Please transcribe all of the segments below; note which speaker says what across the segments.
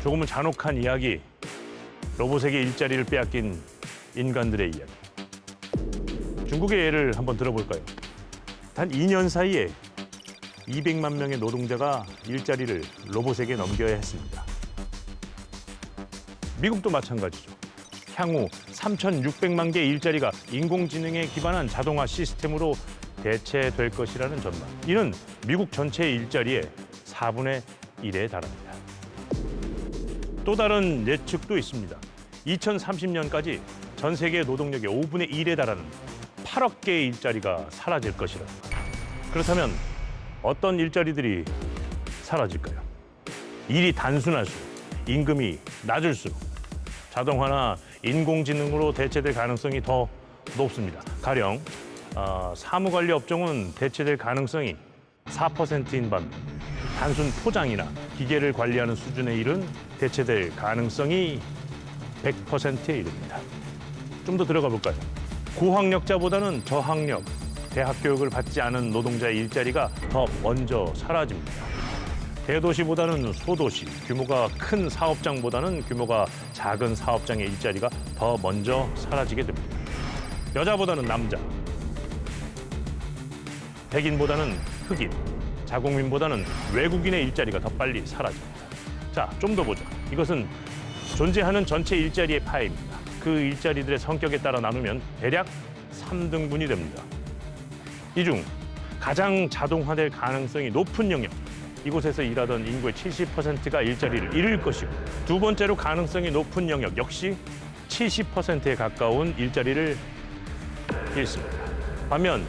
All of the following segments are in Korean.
Speaker 1: 조금은 잔혹한 이야기, 로봇에게 일자리를 빼앗긴 인간들의 이야기. 중국의 예를 한번 들어볼까요? 단 2년 사이에 200만 명의 노동자가 일자리를 로봇에게 넘겨야 했습니다. 미국도 마찬가지죠. 향후 3,600만 개의 일자리가 인공지능에 기반한 자동화 시스템으로 대체될 것이라는 전망. 이는 미국 전체의 일자리의 4분의 1에 달합니다. 또 다른 예측도 있습니다. 2030년까지 전 세계 노동력의 5분의 1에 달하는 8억 개의 일자리가 사라질 것이라는 것. 그렇다면 어떤 일자리들이 사라질까요? 일이 단순할수록, 임금이 낮을수록 자동화나 인공지능으로 대체될 가능성이 더 높습니다. 가령 사무관리 업종은 대체될 가능성이 4%인 반면 단순 포장이나 기계를 관리하는 수준의 일은 대체될 가능성이 100%에 이릅니다. 좀 더 들어가 볼까요? 고학력자보다는 저학력, 대학 교육을 받지 않은 노동자의 일자리가 더 먼저 사라집니다. 대도시보다는 소도시, 규모가 큰 사업장보다는 규모가 작은 사업장의 일자리가 더 먼저 사라지게 됩니다. 여자보다는 남자, 백인보다는 흑인, 자국민보다는 외국인의 일자리가 더 빨리 사라집니다. 자, 좀 더 보죠. 이것은 존재하는 전체 일자리의 파입니다. 그 일자리들의 성격에 따라 나누면 대략 3등분이 됩니다. 이 중 가장 자동화될 가능성이 높은 영역, 이곳에서 일하던 인구의 70%가 일자리를 잃을 것이고, 두 번째로 가능성이 높은 영역 역시 70%에 가까운 일자리를 잃습니다. 반면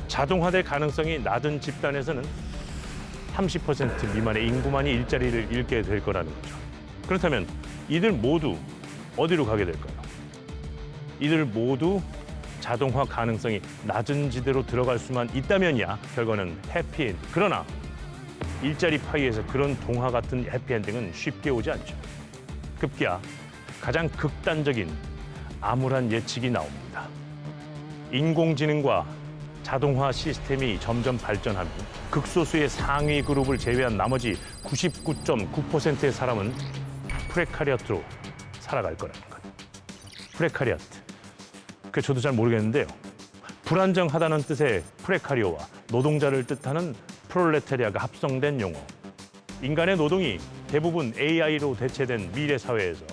Speaker 1: 자동화될 가능성이 낮은 집단에서는 30% 미만의 인구만이 일자리를 잃게 될 거라는 거죠. 그렇다면 이들 모두 어디로 가게 될까요? 이들 모두 자동화 가능성이 낮은 지대로 들어갈 수만 있다면야 결과는 해피엔딩. 그러나 일자리 파이에서 그런 동화 같은 해피엔딩은 쉽게 오지 않죠. 급기야 가장 극단적인 암울한 예측이 나옵니다. 인공지능과 자동화 시스템이 점점 발전하면 극소수의 상위 그룹을 제외한 나머지 99.9%의 사람은 프레카리아트로 살아갈 거라는 것. 프레카리아트. 저도 잘 모르겠는데요. 불안정하다는 뜻의 프레카리오와 노동자를 뜻하는 프롤레타리아가 합성된 용어. 인간의 노동이 대부분 AI로 대체된 미래 사회에서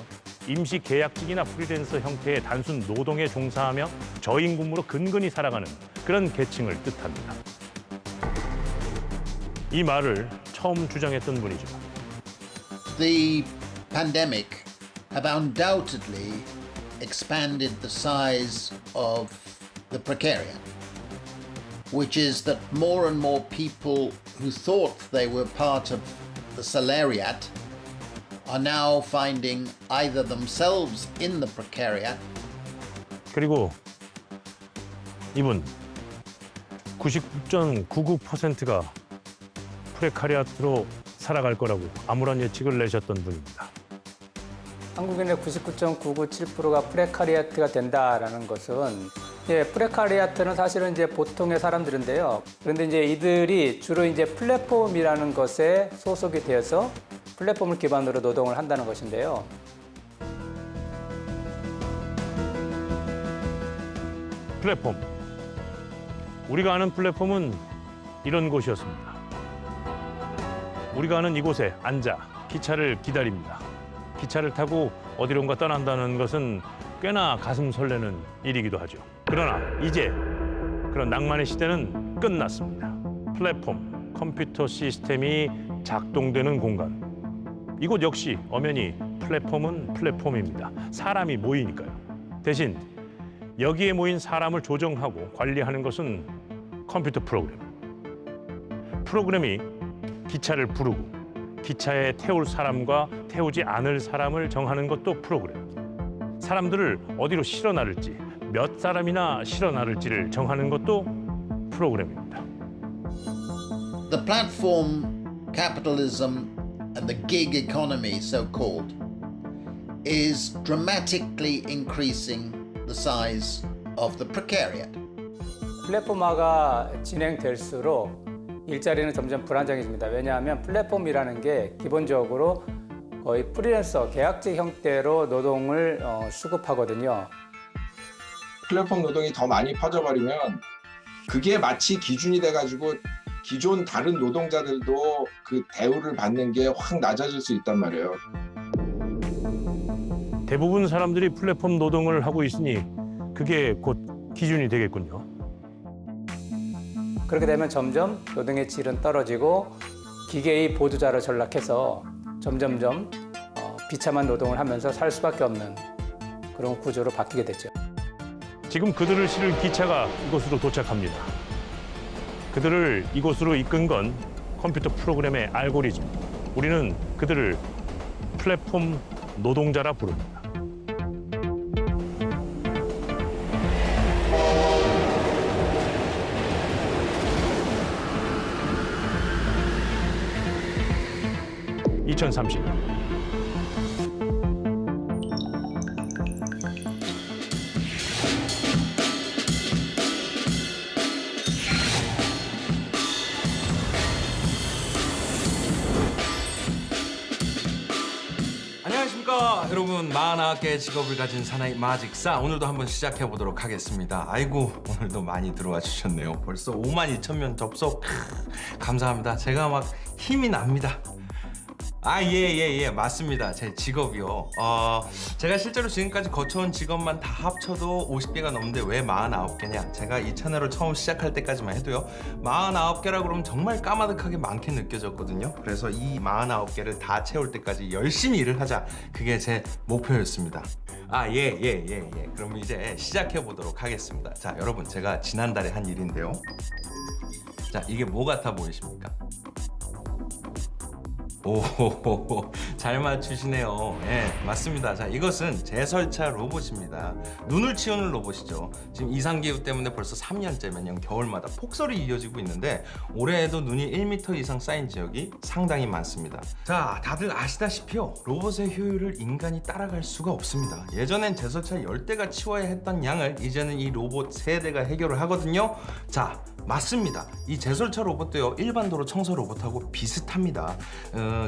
Speaker 1: 임시 계약직이나 프리랜서 형태의 단순 노동에 종사하며 저임금으로 근근히 살아가는 그런 계층을 뜻합니다. 이 말을 처음 주장했던 분이죠.
Speaker 2: The pandemic have undoubtedly expanded the size of the precariat, which is that more and more people who thought they were part of the salariat are now finding either themselves in the precariat.
Speaker 1: 그리고 이분 99.99%가 프레카리아트로 살아갈 거라고 암울한 예측을 내셨던 분입니다.
Speaker 3: 한국인의 99.997%가 프레카리아트가 된다라는 것은 프레카리아트는 사실은 이제 보통의 사람들인데요. 그런데 이제 이들이 주로 이제 플랫폼이라는 것에 소속이 되어서 플랫폼을 기반으로 노동을 한다는 것인데요.
Speaker 1: 플랫폼. 우리가 아는 플랫폼은 이런 곳이었습니다. 우리가 아는 이곳에 앉아 기차를 기다립니다. 기차를 타고 어디론가 떠난다는 것은 꽤나 가슴 설레는 일이기도 하죠. 그러나 이제 그런 낭만의 시대는 끝났습니다. 플랫폼, 컴퓨터 시스템이 작동되는 공간. 이곳 역시 엄연히 플랫폼은 플랫폼입니다. 사람이 모이니까요. 대신 여기에 모인 사람을 조정하고 관리하는 것은 컴퓨터 프로그램. 프로그램이 기차를 부르고 기차에 태울 사람과 태우지 않을 사람을 정하는 것도 프로그램. 사람들을 어디로 실어 나를지, 몇 사람이나 실어 나를지를 정하는 것도 프로그램입니다.
Speaker 2: The platform capitalism and the gig economy, so-called, is dramatically increasing the size of the precariat.
Speaker 3: 플랫폼화가 진행될수록 일자리는 점점 불안정해집니다. 왜냐하면 플랫폼이라는 게 기본적으로 거의 프리랜서, 계약직 형태로 노동을 수급하거든요.
Speaker 4: 플랫폼 노동이 더 많이 퍼져버리면 그게 마치 기준이 돼가지고 기존 다른 노동자들도 그 대우를 받는 게 확 낮아질 수 있단 말이에요.
Speaker 1: 대부분 사람들이 플랫폼 노동을 하고 있으니 그게 곧 기준이 되겠군요.
Speaker 3: 그렇게 되면 점점 노동의 질은 떨어지고 기계의 보조자로 전락해서 점점점 비참한 노동을 하면서 살 수밖에 없는 그런 구조로 바뀌게 됐죠.
Speaker 1: 지금 그들을 실을 기차가 이곳으로 도착합니다. 그들을 이곳으로 이끈 건 컴퓨터 프로그램의 알고리즘. 우리는 그들을 플랫폼 노동자라 부릅니다. (2030년)
Speaker 5: 안녕하십니까 여러분. 49개의 직업을 가진 사나이 마직사, 오늘도 한번 시작해 보도록 하겠습니다. 아이고, 오늘도 많이 들어와 주셨네요. 벌써 52,000명 접속. 감사합니다. 제가 막 힘이 납니다. 예, 맞습니다. 제 직업이요. 제가 실제로 지금까지 거쳐온 직업만 다 합쳐도 50개가 넘는데 왜 49개냐? 제가 이 채널을 처음 시작할 때까지만 해도요, 49개라고 그러면 정말 까마득하게 많게 느껴졌거든요. 그래서 이 49개를 다 채울 때까지 열심히 일을 하자. 그게 제 목표였습니다. 예. 그럼 이제 시작해 보도록 하겠습니다. 자, 여러분, 제가 지난달에 한 일인데요. 자, 이게 뭐 같아 보이십니까? 오, 잘 맞추시네요. 예, 맞습니다. 자, 이것은 제설차 로봇입니다. 눈을 치우는 로봇이죠. 지금 이상기후 때문에 벌써 3년째 매년 겨울마다 폭설이 이어지고 있는데 올해에도 눈이 1m 이상 쌓인 지역이 상당히 많습니다. 자, 다들 아시다시피요, 로봇의 효율을 인간이 따라갈 수가 없습니다. 예전엔 제설차 10대가 치워야 했던 양을 이제는 이 로봇 3대가 해결을 하거든요. 자, 맞습니다. 이 제설차 로봇도요, 일반 도로 청소 로봇하고 비슷합니다.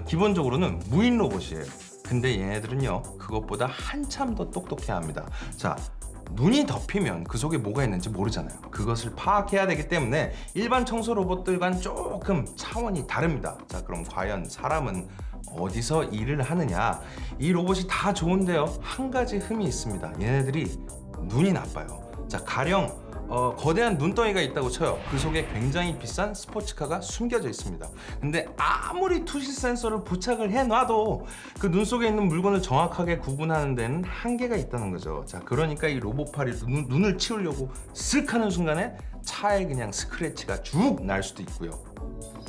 Speaker 5: 기본적으로는 무인 로봇이에요. 근데 얘네들은요, 그것보다 한참 더 똑똑해야 합니다. 자, 눈이 덮이면 그 속에 뭐가 있는지 모르잖아요. 그것을 파악해야 되기 때문에 일반 청소 로봇들과는 조금 차원이 다릅니다. 자, 그럼 과연 사람은 어디서 일을 하느냐? 이 로봇이 다 좋은데요, 한 가지 흠이 있습니다. 얘네들이 눈이 나빠요. 자, 가령 거대한 눈덩이가 있다고 쳐요. 그 속에 굉장히 비싼 스포츠카가 숨겨져 있습니다. 근데 아무리 투시 센서를 부착을 해놔도 그 눈 속에 있는 물건을 정확하게 구분하는 데는 한계가 있다는 거죠. 자, 그러니까 이 로봇팔이 눈을 치우려고 쓱 하는 순간에 차에 그냥 스크래치가 쭉 날 수도 있고요.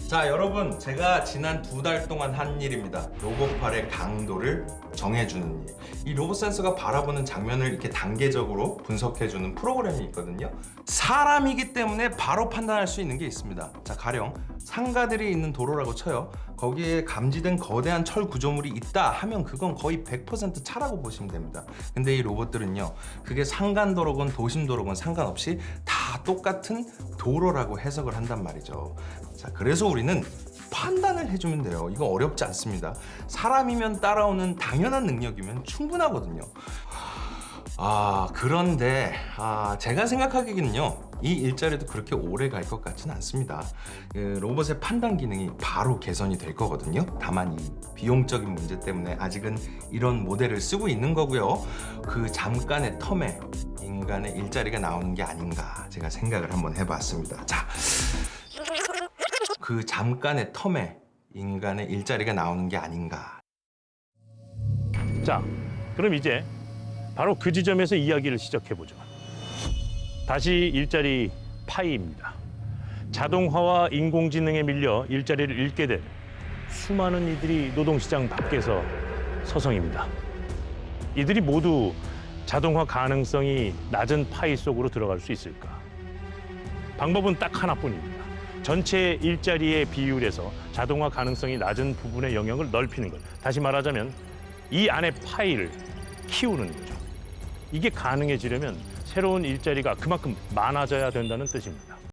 Speaker 5: 자, 여러분, 제가 지난 2달 동안 한 일입니다. 로봇팔의 강도를 정해주는 일. 이 로봇 센서가 바라보는 장면을 이렇게 단계적으로 분석해주는 프로그램이 있거든요. 사람이기 때문에 바로 판단할 수 있는 게 있습니다. 자, 가령 상가들이 있는 도로라고 쳐요. 거기에 감지된 거대한 철 구조물이 있다 하면 그건 거의 100% 차라고 보시면 됩니다. 근데 이 로봇들은요, 그게 상간도로건 도심도로건 상관없이 다 똑같은 도로라고 해석을 한단 말이죠. 자, 그래서 우리는 판단을 해주면 돼요. 이거 어렵지 않습니다. 사람이면 따라오는 당연한 능력이면 충분하거든요. 그런데 제가 생각하기에는요, 이 일자리도 그렇게 오래 갈 것 같지는 않습니다. 로봇의 판단 기능이 바로 개선이 될 거거든요. 다만 이 비용적인 문제 때문에 아직은 이런 모델을 쓰고 있는 거고요. 그 잠깐의 텀에 인간의 일자리가 나오는 게 아닌가 제가 생각을 한번 해봤습니다. 자, 그 잠깐의 텀에 인간의 일자리가 나오는 게 아닌가.
Speaker 1: 자, 그럼 이제 바로 그 지점에서 이야기를 시작해보죠. 다시 일자리 파이입니다. 자동화와 인공지능에 밀려 일자리를 잃게 된 수많은 이들이 노동시장 밖에서 서성입니다. 이들이 모두 자동화 가능성이 낮은 파이 속으로 들어갈 수 있을까? 방법은 딱 하나뿐입니다. 전체 일자리의 비율에서 자동화 가능성이 낮은 부분의 영역을 넓히는 것. 다시 말하자면 이 안에 파이를 키우는 거죠. 이게 가능해지려면 새로운 일자리가 그만큼 많아져야 된다는 뜻입니다.